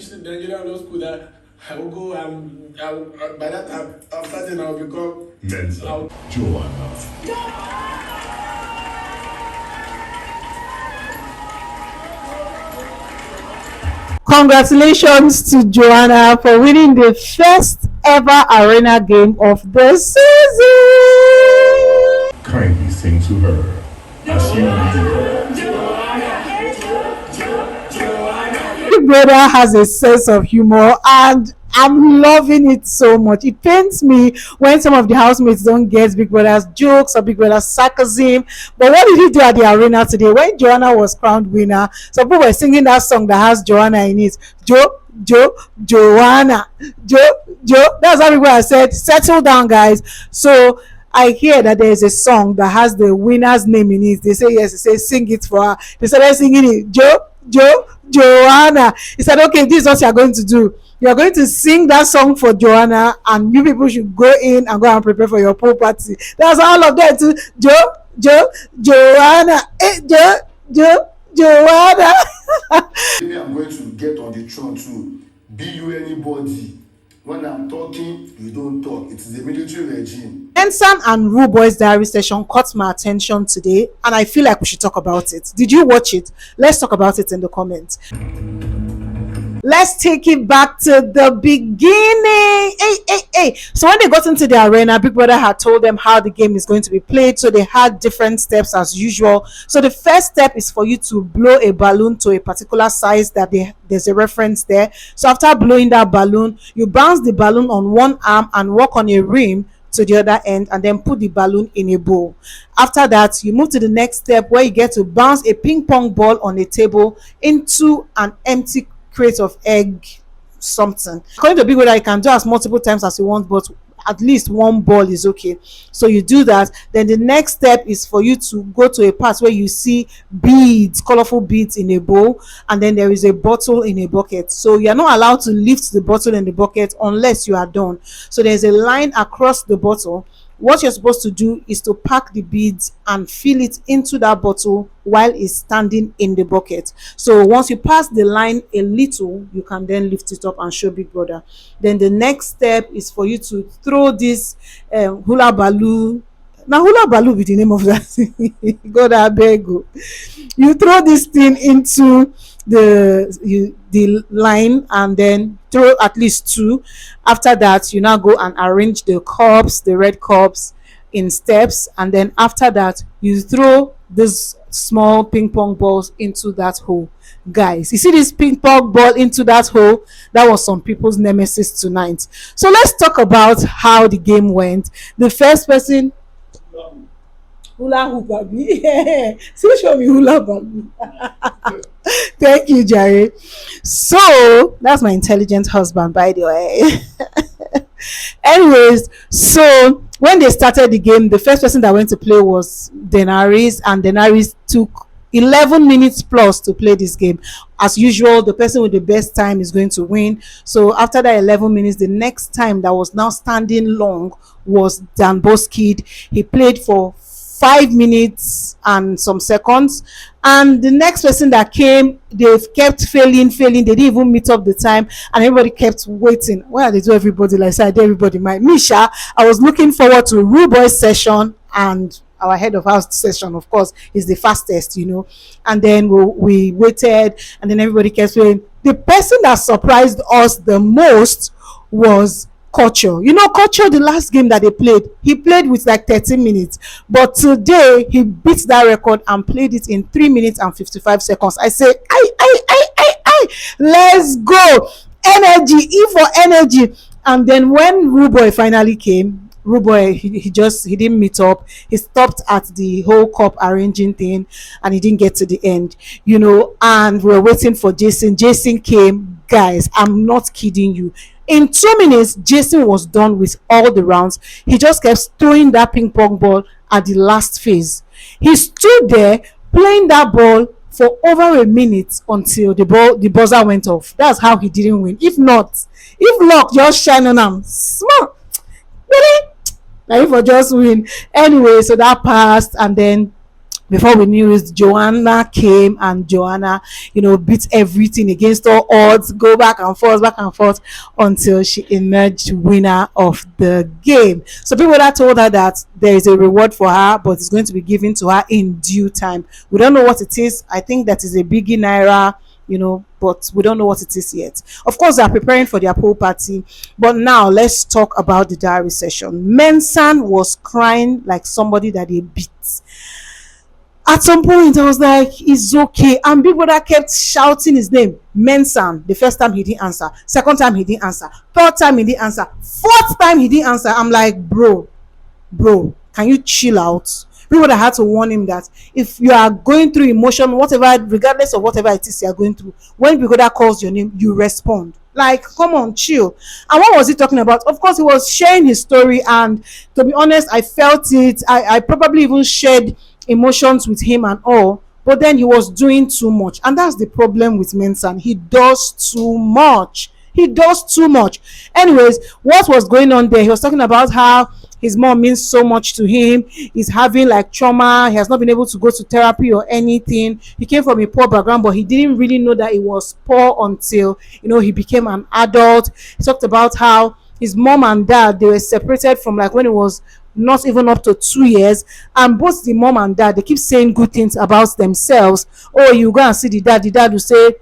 finished the Nigerian law school, that I will go and by that time, after then I'll become Mensans. Joanna. Congratulations to Joanna for winning the first ever arena game of the season. Kindly sing to her as you lead. Big Brother has a sense of humor and I'm loving it so much. It pains me when some of the housemates don't get Big Brother's jokes or Big Brother's sarcasm. But what did he do at the arena today? When Joanna was crowned winner, some people were singing that song that has Joanna in it. Joanna. That's how people have said, settle down, guys. So I hear that there is a song that has the winner's name in it. They say yes, they say sing it for her. They started singing it. Joanna. He said, okay, this is what you're going to do. You're going to sing that song for Joanna, and you people should go in and go and prepare for your pool party. That's all of them to Joanna. Joanna. Maybe I'm going to get on the throne too. Be you anybody. When I'm talking, you don't talk. It is a military regime. Mensans and Rooboy'S diary session caught my attention today, and I feel like we should talk about it. Did you watch it? Let's talk about it in the comments. Let's take it back to the beginning. Hey. So when they got into the arena, Big Brother had told them how the game is going to be played. So they had different steps as usual. So the first step is for you to blow a balloon to a particular size that there's a reference there. So after blowing that balloon, you bounce the balloon on one arm and walk on a rim to the other end and then put the balloon in a bowl. After that, you move to the next step where you get to bounce a ping pong ball on a table into an empty crate of egg something. According to Big Brother, you can do as multiple times as you want, but at least one ball is okay. So you do that. Then the next step is for you to go to a part where you see beads, colorful beads in a bowl, and then there is a bottle in a bucket. So you're not allowed to lift the bottle in the bucket unless you are done. So there's a line across the bottle. What you're supposed to do is to pack the beads and fill it into that bottle while it's standing in the bucket. So once you pass the line a little, you can then lift it up and show Big Brother. Then the next step is for you to throw this hula balloon. Now hula balloon be the name of that thing. God, I beg you. You throw this thing into the line and then throw at least two. After that, you now go and arrange the cups, the red cups, in steps, and then after that you throw this small ping pong balls into that hole. Guys, you see this ping pong ball into that hole? That was some people's nemesis tonight. So let's talk about how the game went. The first person, hula hoop, baby. See, show me hula baby. Thank you, Jerry. So that's my intelligent husband, by the way. Anyways, so when they started the game, the first person that went to play was Daenerys, and Daenerys took 11 minutes plus to play this game. As usual, the person with the best time is going to win. So after that 11 minutes, the next time that was now standing long was Dan Boskid. He played for 5 minutes and some seconds, and the next person that came, they kept failing. They didn't even meet up the time, and everybody kept waiting. Well, they do everybody like said everybody. Misha, I was looking forward to Rooboy'S session, and our head of house session, of course, is the fastest, and then we waited, and then everybody kept saying the person that surprised us the most was Culture. Culture, the last game that they played, he played with like 13 minutes, but today he beat that record and played it in 3 minutes and 55 seconds. I say, let's go, energy, E for energy. And then when Rooboy finally came, Rooboy, he didn't meet up. He stopped at the whole cup arranging thing, and he didn't get to the end, and we're waiting for Jason. Jason came, guys, I'm not kidding you. In 2 minutes, Jason was done with all the rounds. He just kept throwing that ping pong ball at the last phase. He stood there playing that ball for over a minute until the buzzer went off. That's how he didn't win. If luck just shine on him, smart, really, like if I just win. Anyway, so that passed, and then Before we knew it, Joanna came, and Joanna, beat everything against all odds, go back and forth until she emerged winner of the game. So people that told her that there is a reward for her, but it's going to be given to her in due time. We don't know what it is. I think that is a biggie naira, but we don't know what it is yet. Of course, they are preparing for their pool party. But now let's talk about the diary session. Mensans was crying like somebody that they beat. At some point, I was like, it's okay. And people that kept shouting his name, Mensans. The first time he didn't answer. Second time he didn't answer. Third time he didn't answer. Fourth time he didn't answer. I'm like, bro, can you chill out? People that had to warn him that if you are going through emotion, whatever, regardless of whatever it is you are going through, when people that calls your name, you respond. Like, come on, chill. And what was he talking about? Of course, he was sharing his story, and to be honest, I felt it. I probably even shared emotions with him and all, but then he was doing too much, and that's the problem with Mensans. He does too much. Anyways, what was going on there? He was talking about how his mom means so much to him. He's having like trauma. He has not been able to go to therapy or anything. He came from a poor background, but he didn't really know that it was poor until he became an adult. He talked about how his mom and dad, they were separated from like when it was not even up to 2 years, and both the mom and dad, they keep saying good things about themselves. Oh, you go and see the dad will say,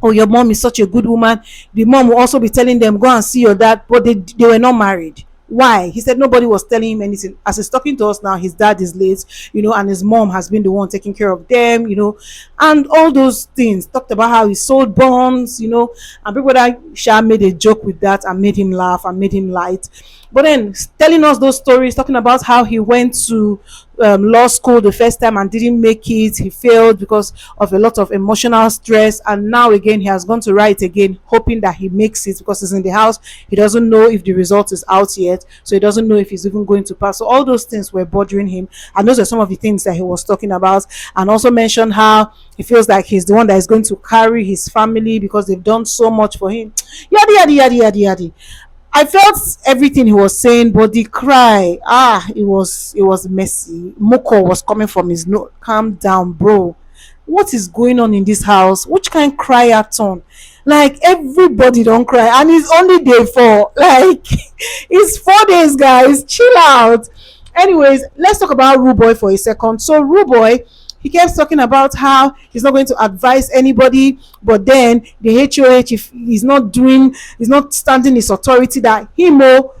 oh, your mom is such a good woman. The mom will also be telling them, go and see your dad, but they were not married. Why? He said nobody was telling him anything. As he's talking to us now, his dad is late, and his mom has been the one taking care of them, and all those things. Talked about how he sold bonds, and people that Sha made a joke with that and made him laugh and made him light. But then telling us those stories, talking about how he went to law school the first time and didn't make it. He failed because of a lot of emotional stress, and now again he has gone to write again, hoping that he makes it because he's in the house. He doesn't know if the result is out yet, so he doesn't know if he's even going to pass. So all those things were bothering him, and those are some of the things that he was talking about. And also mentioned how he feels like he's the one that is going to carry his family because they've done so much for him. Yadi. I felt everything he was saying, but the cry, it was messy. Moko was coming from his nose. Calm down, bro. What is going on in this house? Which kind cry-a-thon? Like, everybody don't cry, and it's only day 4. Like, it's 4 days, guys. Chill out. Anyways, let's talk about Rooboy for a second. So Rooboy, he kept talking about how he's not going to advise anybody, but then the HOH, if he's not standing his authority, that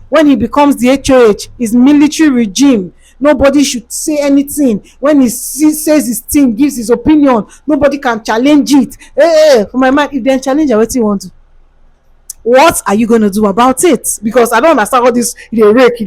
when he becomes the HOH, his military regime, nobody should say anything. When he says his thing, gives his opinion, nobody can challenge it. For my mind, if they challenge, what you want to? What are you going to do about it? Because I don't understand all this. They rake.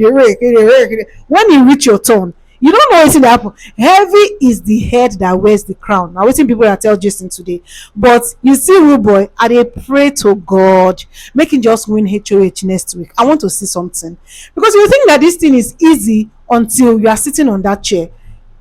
When you reach your turn, you don't know anything that happen. Heavy is the head that wears the crown. Now, waiting people that tell Jason today. But you see, Rooboy, I dey pray to God, make him just win HOH next week. I want to see something. Because you think that this thing is easy until you are sitting on that chair.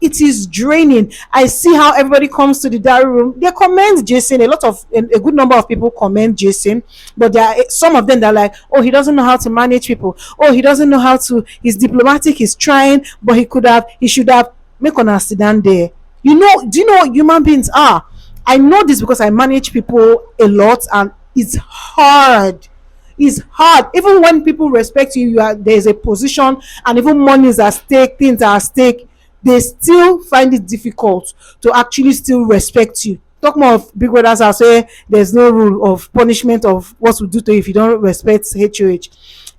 It is draining. I see how everybody comes to the diary room. They commend Jason. A good number of people commend Jason, but there are some of them that are like, oh, he doesn't know how to manage people. Oh, he doesn't know how to. He's diplomatic. He's trying, but he should have. Make on sit down there. Do you know what human beings are? I know this because I manage people a lot, and it's hard. It's hard. Even when people respect you, there's a position, and even money is at stake, things are at stake. They still find it difficult to actually still respect you. Talk more of big brothers. I'll say there's no rule of punishment of what we do to you if you don't respect HOH.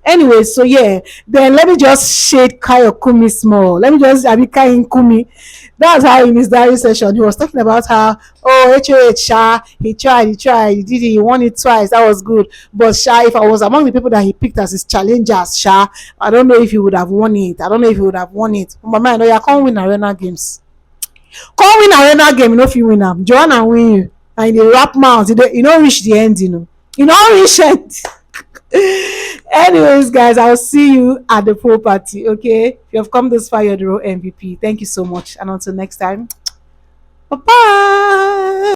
Anyway, so yeah, then let me just shade Kayo Kumi small. Let me just Kai Kumi. That's how in his diary session he was talking about how HOH Sha, he tried, he did it, he won it twice, that was good. But Sha, if I was among the people that he picked as his challengers, Sha, I don't know if he would have won it. My mind, you can't win arena games. Can't win arena game, if you win them. Joanna win you. And the rap mouth, you don't reach the end, You don't reach it. Anyways, guys, I'll see you at the pool party. Okay, if you have come this far, you're the real MVP. Thank you so much, and until next time, bye bye.